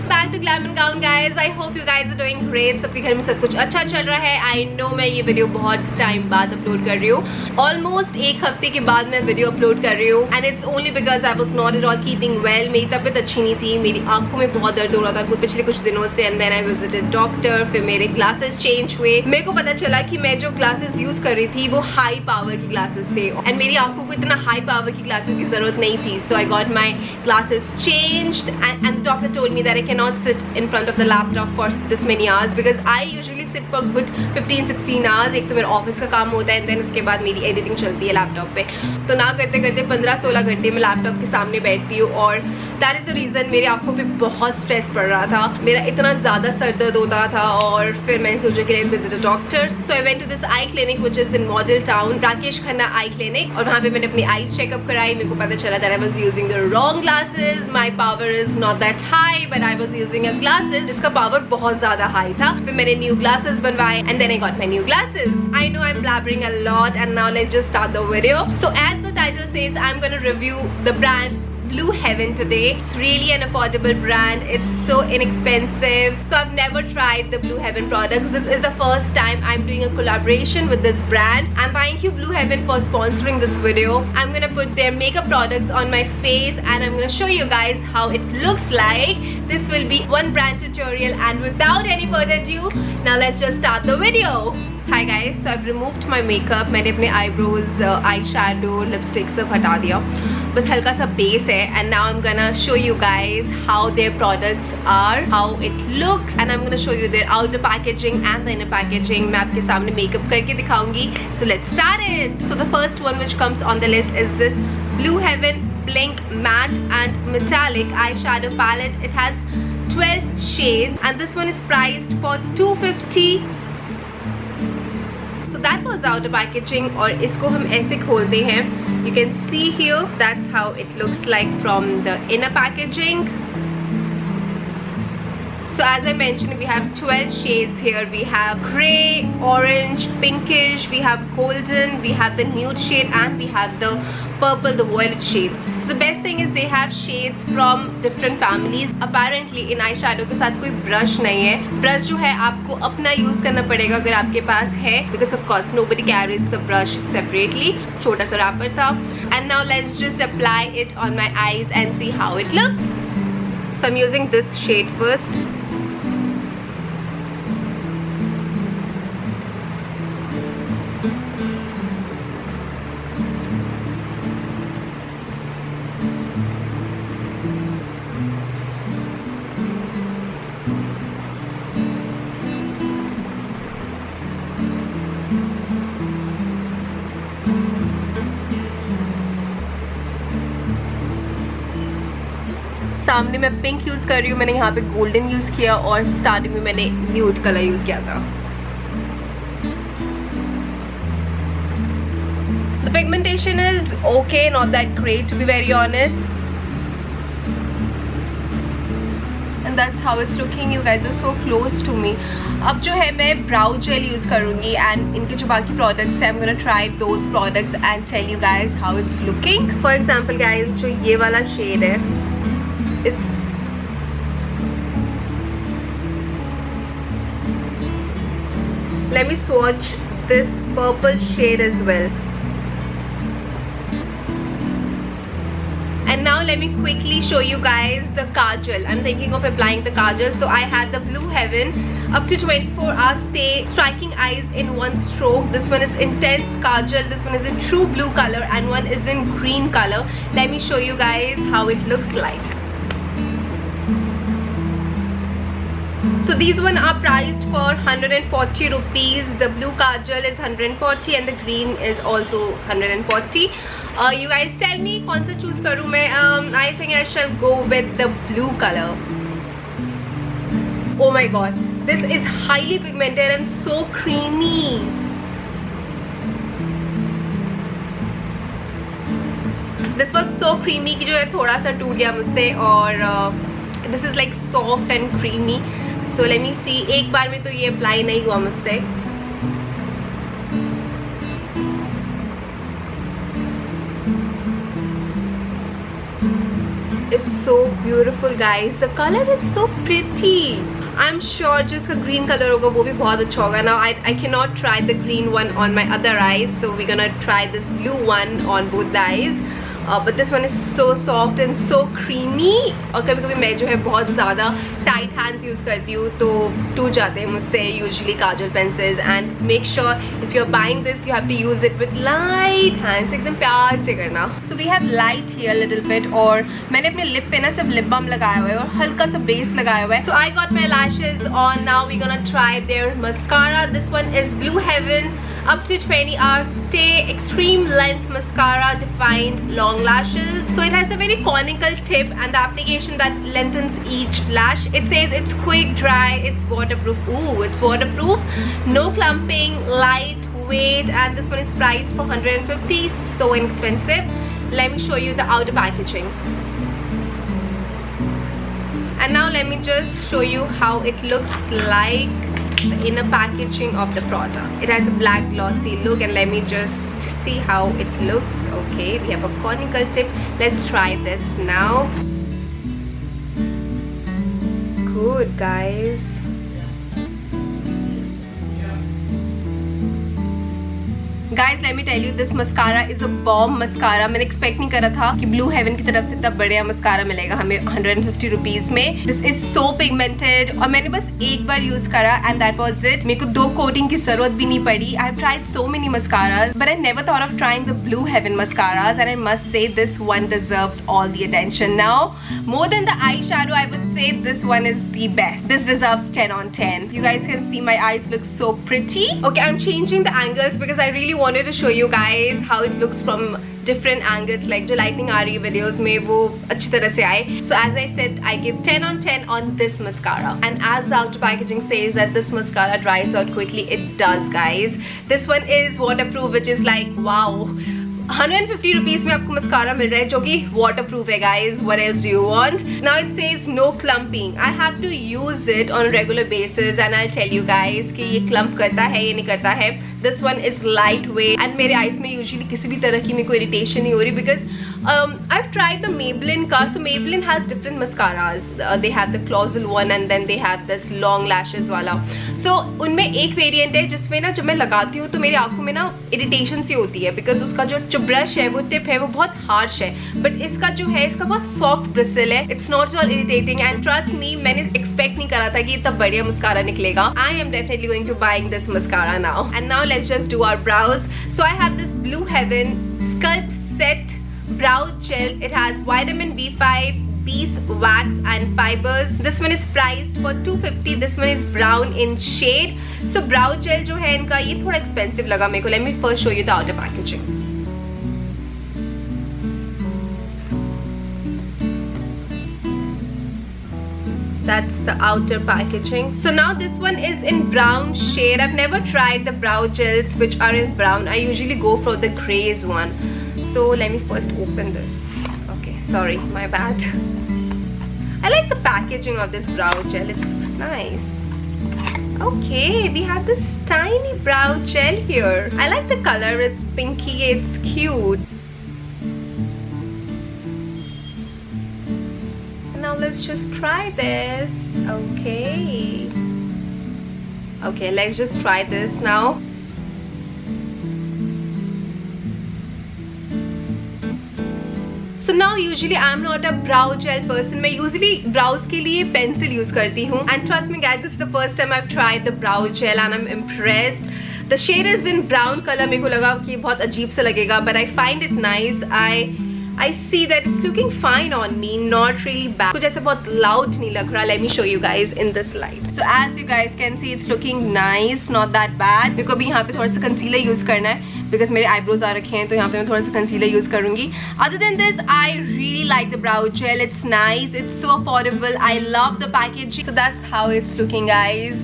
Back to Glam and Gown guys. I hope you guys are doing great. सबके घर में सब कुछ अच्छा चल रहा है. I know मैं ये वीडियो बहुत टाइम बाद अपलोड कर रही हूँ. Almost एक हफ्ते के बाद मैं वीडियो अपलोड कर रही हूँ. And it's only because I was not at all keeping well. मेरी तबीयत अच्छी नहीं थी. मेरी आंखों में बहुत दर्द हो रहा था पिछले कुछ दिनों से. And then I visited doctor. फिर मेरे ग्लासेस चेंज हुए. मेरे को पता चला कि मैं जो ग्लासेस यूज कर रही थी वो हाई पावर की ग्लासेस थे. And मेरी आंखों को इतना हाई पावर की ग्लासेस की जरूरत नहीं थी. So I got my glasses changed and the doctor told me that I cannot sit in front of the laptop for this many hours because I usually sit for good 15-16 hours. एक तो मेरा office का काम होता है and then उसके बाद मेरी एडिटिंग चलती है लैपटॉप पे. तो ना करते करते 15-16 घंटे में लैपटॉप के सामने बैठती हूँ और दैट इज़ द रीज़न मेरी आंखों पे बहुत स्ट्रेस पड़ रहा था. मेरा इतना ज़्यादा सर दर्द होता था और फिर मैंने सोचा कि let's visit a doctor. So I went to this eye clinic which is in Model Town, Rakesh Khanna eye clinic. और वहाँ पे मैंने अपनी आईज चेकअप कराई. मेरे को पता चला that I was using the wrong glasses. My power is not that high but I was using a glasses जिसका पावर बहुत ज़्यादा हाई था. फिर मैंने न्यू ग्लासेस बनवाए and then I got my new glasses. I know I am blabbering a lot and now let's just start the video. So as the title says, I'm going to review the brand Blue Heaven today. It's really an affordable brand. It's so inexpensive. So I've never tried the Blue Heaven products. This is the first time I'm doing a collaboration with this brand. And thank you Blue Heaven for sponsoring this video. I'm gonna put their makeup products on my face and I'm gonna show you guys how it looks like. This will be one brand tutorial and without any further ado, now let's just start the video. Hi guys, so I've removed my makeup. मैंने अपने eyebrows, eyeshadow, lipstick सब हटा दिया. बस हल्का सा base है. And now I'm gonna show you guys how their products are, how it looks, and I'm gonna show you their outer packaging and the inner packaging. मैं आपके सामने makeup करके दिखाऊंगी. So let's start it. So the first one which comes on the list is this Blue Heaven Blink Matte and Metallic Eyeshadow Palette. It has 12 shades and this one is priced for $250. So that was outer packaging और इसको हम ऐसे खोलते हैं. You can see here that's how it looks like from the inner packaging. So as I mentioned, we have 12 shades here. We have grey, orange, pinkish, we have golden, we have the nude shade and we have the purple, the violet shades. So the best thing is they have shades from different families. Apparently in eyeshadow के साथ कोई brush नहीं है. Brush जो है आपको अपना use करना पड़ेगा अगर आपके पास है, because of course nobody carries the brush separately. छोटा सा wrapper था. And now let's just apply it on my eyes and see how it looks. So I'm using this shade first. सामने मैं पिंक यूज़ कर रही हूँ. मैंने यहाँ पे गोल्डन यूज़ किया और स्टार्टिंग में मैंने न्यूड कलर यूज़ किया था. The pigmentation is okay, not that great to be very honest. And that's how it's looking. You guys are so close to me. अब जो है मैं brow gel यूज़ करूँगी and इनके जो बाकी products हैं I'm gonna try those products and tell you guys how it's looking. For example guys, जो ये वाला shade है, it's let me swatch this purple shade as well. And now let me quickly show you guys the kajal. I'm thinking of applying the kajal. So I have the Blue Heaven up to 24 hours stay striking eyes in one stroke. This one is intense kajal, this one is in true blue color and one is in green color. Let me show you guys how it looks like. So these one are priced for 140 rupees. The blue kajal is 140 and the green is also 140. You guys tell me कौन सा choose करूँ मैं. I think I shall go with the blue color. Oh my god, this is highly pigmented and so creamy. This was so creamy कि जो है थोड़ा सा टूट गया मुझसे और this is like soft and creamy. So let me see. एक बार में तो ये अप्लाई नहीं हुआ मुझसे. is so beautiful guys. The color is so pretty. I'm sure जिसका green color होगा वो भी बहुत अच्छा होगा. Now I cannot try the green one on my other eyes, so we're gonna try this blue one on both the eyes. But this one is so soft and so creamy. और कभी कभी मैं जो है बहुत ज़्यादा tight hands use करती हूँ तो टूट जाते हैं मुझसे usually Kajal pencils. And make sure if you're buying this you have to use it with light hands. एकदम प्यार से करना. So we have light here a little bit. और मैंने अपने lip पे ना सिर्फ lip balm लगाया हुआ है और हल्का सा base लगाया हुआ है. So I got my lashes on. Now we're gonna try their mascara. This one is Blue Heaven up to 20 hours stay extreme length mascara defined long lashes. So it has a very conical tip and the application that lengthens each lash. It says it's quick dry, it's waterproof. Ooh, it's waterproof, no clumping, light weight, and this one is priced for 150. So inexpensive. Let me show you the outer packaging. And now let me just show you how it looks like, the inner packaging of the product. It has a black glossy look, and let me just see how it looks. Okay, we have a conical tip. Let's try this now. Good guys. Guys, let me tell you, this mascara is a bomb mascara. मैंने expect नहीं करा था कि Blue Heaven की तरफ से इतना बढ़िया mascara मिलेगा हमें 150 rupees में. This is so pigmented और मैंने बस एक बार use करा and that was it. मेरे को 2 coating की जरूरत भी नहीं पड़ी. I've tried so many mascaras but I never thought of trying the Blue Heaven mascaras, and I must say this one deserves all the attention. Now, more than the eyeshadow, I would say this one is the best. This deserves 10 on 10. You guys can see my eyes look so pretty. Okay, I'm changing the angles because I really wanted to show you guys how it looks from different angles, like जो lightning आ रही है videos में वो अच्छी तरह से आए. So as I said, I give 10 on 10 on this mascara. And as the outer packaging says that this mascara dries out quickly, it does guys. This one is waterproof, which is like wow. 150 rupees में आपको mascara मिल रहा है जो कि waterproof है guys. What else do you want? Now it says no clumping. I have to use it on a regular basis and I'll tell you guys कि ये clump करता है या नहीं करता है. This one is lightweight and मेरे eyes में usually किसी भी तरह की मेरे को irritation नहीं हो रही because I've tried the Maybelline का. So Maybelline has different mascaras. They have the clossal one and then they have this long lashes वाला. So उनमें एक variant है जिसमें ना जब मैं लगाती हूँ तो मेरी आँखों में ना irritation सी होती है because उसका जो ब्रश है वो टिप है वो बहुत हार्श है. बट इसका जो है इसका बहुत सॉफ्ट ब्रिसल है. It's not so irritating and trust me, मैंने एक्सपेक्ट नहीं करा था कि इतना बढ़िया मस्कारा निकलेगा. I am definitely going to buying this mascara now. And now let's just do our brows. So I have this blue heaven sculpt set brow gel. It has vitamin B5, beeswax and fibers. This one is priced for 250. This one is brown in shade. So brow gel जो है इनका ये थोड़ा expensive लगा मेरे को. Let me first show you the outer packaging. That's the outer packaging. So now this one is in brown shade. I've never tried the brow gels which are in brown. I usually go for the grays one. So let me first open this. Okay, sorry, my bad. I like the packaging of this brow gel. It's nice. Okay, we have this tiny brow gel here. I like the color. It's pinky. It's cute. Now let's just try this. Okay, let's just try this now. So now usually I'm not a brow gel person. मैं usually brows के लिए pencil use करती हूँ. And trust me guys, this is the first time I've tried the brow gel and I'm impressed. The shade is in brown color. मेरे को लगा कि बहुत अजीब सा लगेगा, but I find it nice. I see that it's looking fine on me, not really bad. कुछ ऐसा बहुत loud नहीं लग रहा. Let me show you guys in this light. So as you guys can see, it's looking nice, not that bad. मेरे को अभी यहाँ पे थोड़ा सा concealer use करना है because मेरे eyebrows आ रखे हैं तो यहाँ पे मैं थोड़ा सा concealer use करूँगी. Other than this, I really like the brow gel. It's nice. It's so affordable. I love the packaging. So that's how it's looking, guys.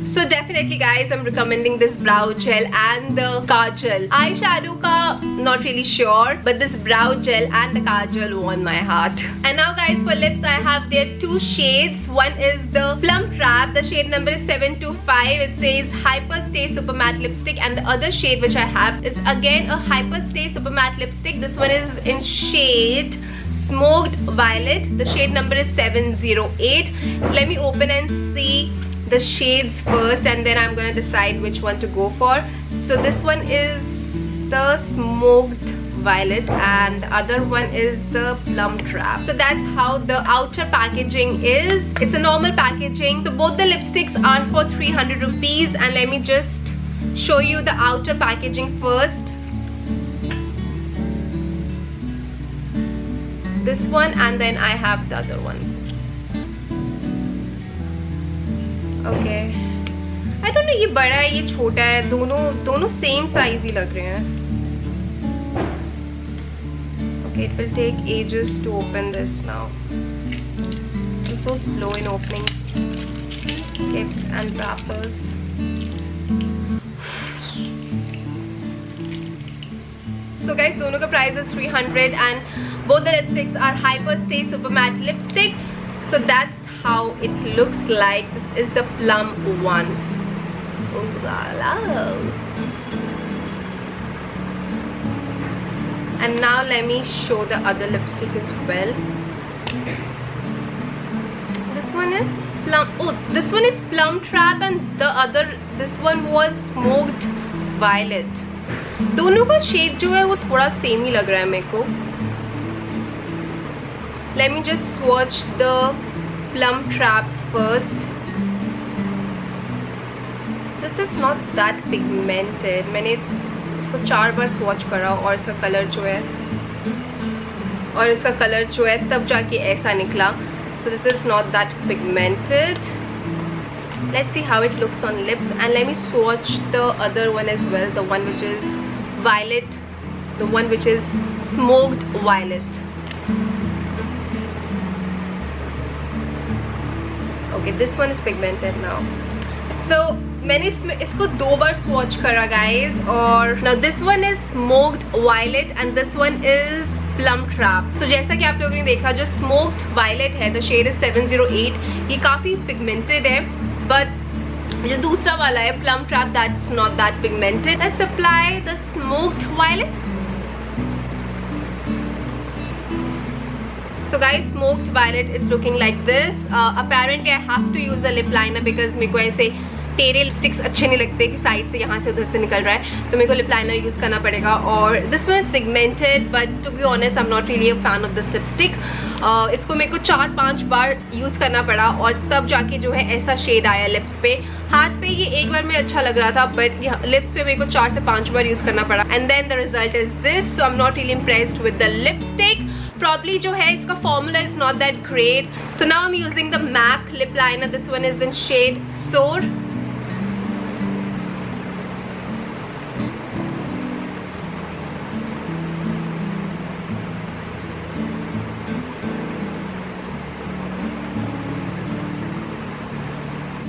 So definitely guys, I'm recommending this brow gel and the kajal. Eyeshadow ka not really sure, but this brow gel and the kajal won my heart. And now guys, for lips I have there two shades. One is the Plum Trap, the shade number is 725. It says Hyper Stay Super Matte Lipstick, and the other shade which I have is again a Hyper Stay Super Matte Lipstick. This one is in shade Smoked Violet. The shade number is 708. Let me open and see the shades first, and then I'm gonna decide which one to go for. So this one is the Smoked Violet and the other one is the Plum Trap. So that's how the outer packaging is. It's a normal packaging. So both the lipsticks are for 300 rupees, and let me just show you the outer packaging first. This one, and then I have the other one. Okay, I don't know ये बड़ा है ये छोटा है, दोनों same size ही लग रहे हैं. Okay, it will take ages to open this now. I'm so slow in opening gifts and wrappers. So guys, दोनों का price is 300 and both the lipsticks are Hyper Stay Super Matte Lipstick. So that's how it looks like. This is the plum one. Oh la la. And now let me show the other lipstick as well. This one is plum. Oh, this one is Plum Trap, and this one was Smoked Violet. दोनों का shade जो है वो थोड़ा same ही लग रहा है मेरे को. Let me just swatch the Plum Trap first. This is not that pigmented. मैंने इसको 4 बार swatch करा और इसका कलर जो है तब जाके ऐसा निकला. So this is not that pigmented. Let's see how it looks on lips, and let me swatch the other one as well, the one which is violet, the one which is Smoked Violet. Okay, this one is pigmented now. So मैंने इसको 2 बार swatch करा guys, और now this one is Smoked Violet and this one is Plum Trap. So जैसा कि आप लोगों ने देखा, जो Smoked Violet है, the shade is 708. ये काफ़ी pigmented है, but जो दूसरा वाला है Plum Trap, that's not that pigmented. Let's apply the Smoked Violet. So guys, Smoked Violet, it's looking like this. Apparently I have to use a lip liner because मेरे को ऐसे टेढ़े लिपस्टिक्स अच्छे नहीं लगते कि साइड से यहाँ से उधर से निकल रहा है, तो मेरे को लिप लाइनर यूज़ करना पड़ेगा. और this one is pigmented, but to be honest I am not really a fan of this lipstick. इसको मेरे को 4-5 बार यूज़ करना पड़ा और तब जाके जो है ऐसा शेड आया लिप्स पे. हाथ पे ये एक बार में अच्छा लग रहा था, बट लिप्स पे मेरे को 4 से 5 बार यूज़ करना पड़ा. And then the result is this. So I am not really impressed with the lipstick. Probably जो है इसका formula is not that great. So now I'm using the MAC lip liner. This one is in shade Soar.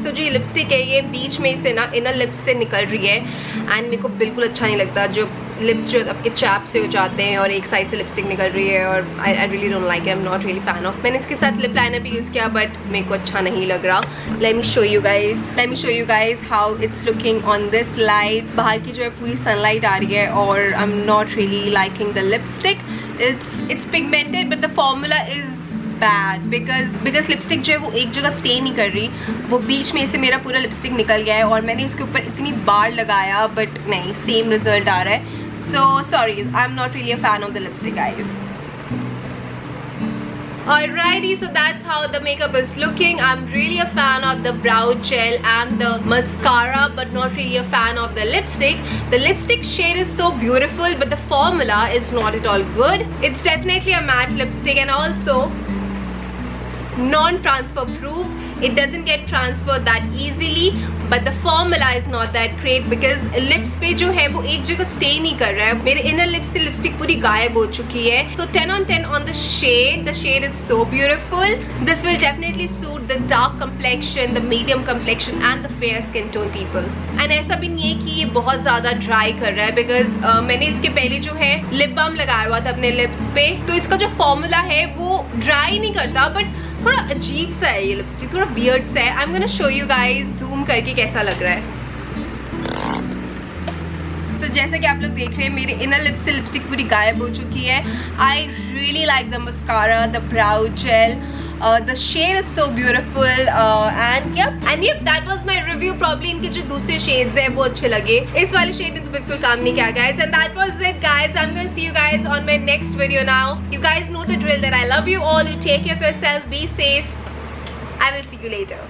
So जो ये lipstick है ये बीच में से ना इनर लिप्स से निकल रही है, एंड मेरे को बिल्कुल अच्छा नहीं लगता जो लिप्स जो आपके चैप से हो जाते हैं और एक साइड से लिपस्टिक निकल रही है, और I really don't like it. I am not really fan of. मैंने इसके साथ लिप लाइनर भी यूज़ किया, बट मेरे को अच्छा नहीं लग रहा. Let me show you guys how it's looking on this light. बाहर की जो है पूरी सनलाइट आ रही है, और आई am not really liking the lipstick. It's pigmented but the formula is bad because lipstick जो है वो एक जगह स्टे नहीं कर रही, वो बीच में से मेरा पूरा लिपस्टिक निकल गया है, और मैंने इसके ऊपर इतनी बार लगाया बट नहीं, सेम रिजल्ट आ रहा है. So sorry, I'm not really a fan of the lipstick, guys. Alrighty, so that's how the makeup is looking. I'm really a fan of the brow gel and the mascara, but not really a fan of the lipstick. The lipstick shade is so beautiful, but the formula is not at all good. It's definitely a matte lipstick and also non-transfer proof. it doesn't get transferred that easily, but the formula is not that great because lips पे जो है वो एक जगह stay नहीं कर रहा है. मेरे inner lips से lipstick पूरी गायब हो चुकी है. So 10 on 10 on the shade. The shade is so beautiful. This will definitely suit the dark complexion, the medium complexion and the fair skin tone people. And ऐसा भी नहीं है कि ये बहुत ज़्यादा dry कर रहा है because मैंने इसके पहले जो है lip balm लगाया हुआ था अपने lips पे, तो इसका जो formula है वो dry नहीं करता, but थोड़ा अजीब सा है ये लिपस्टिक, थोड़ा वियर्ड सा है. I am gonna show you guys zoom करके कैसा लग रहा है. So, जैसा कि आप लोग देख रहे हैं मेरे इनर लिप्स से लिपस्टिक पूरी गायब हो चुकी है. I really like the mascara, the brow gel, the shade is so beautiful and yep that was my review. Probably इनके जो दूसरे shades हैं वो अच्छे लगे, इस वाले shade ने तो बिल्कुल काम नहीं किया guys. And that was it guys. I'm going to see you guys on my next video now. You guys know the drill that I love you all. You take care of yourself, be safe. I will see you later.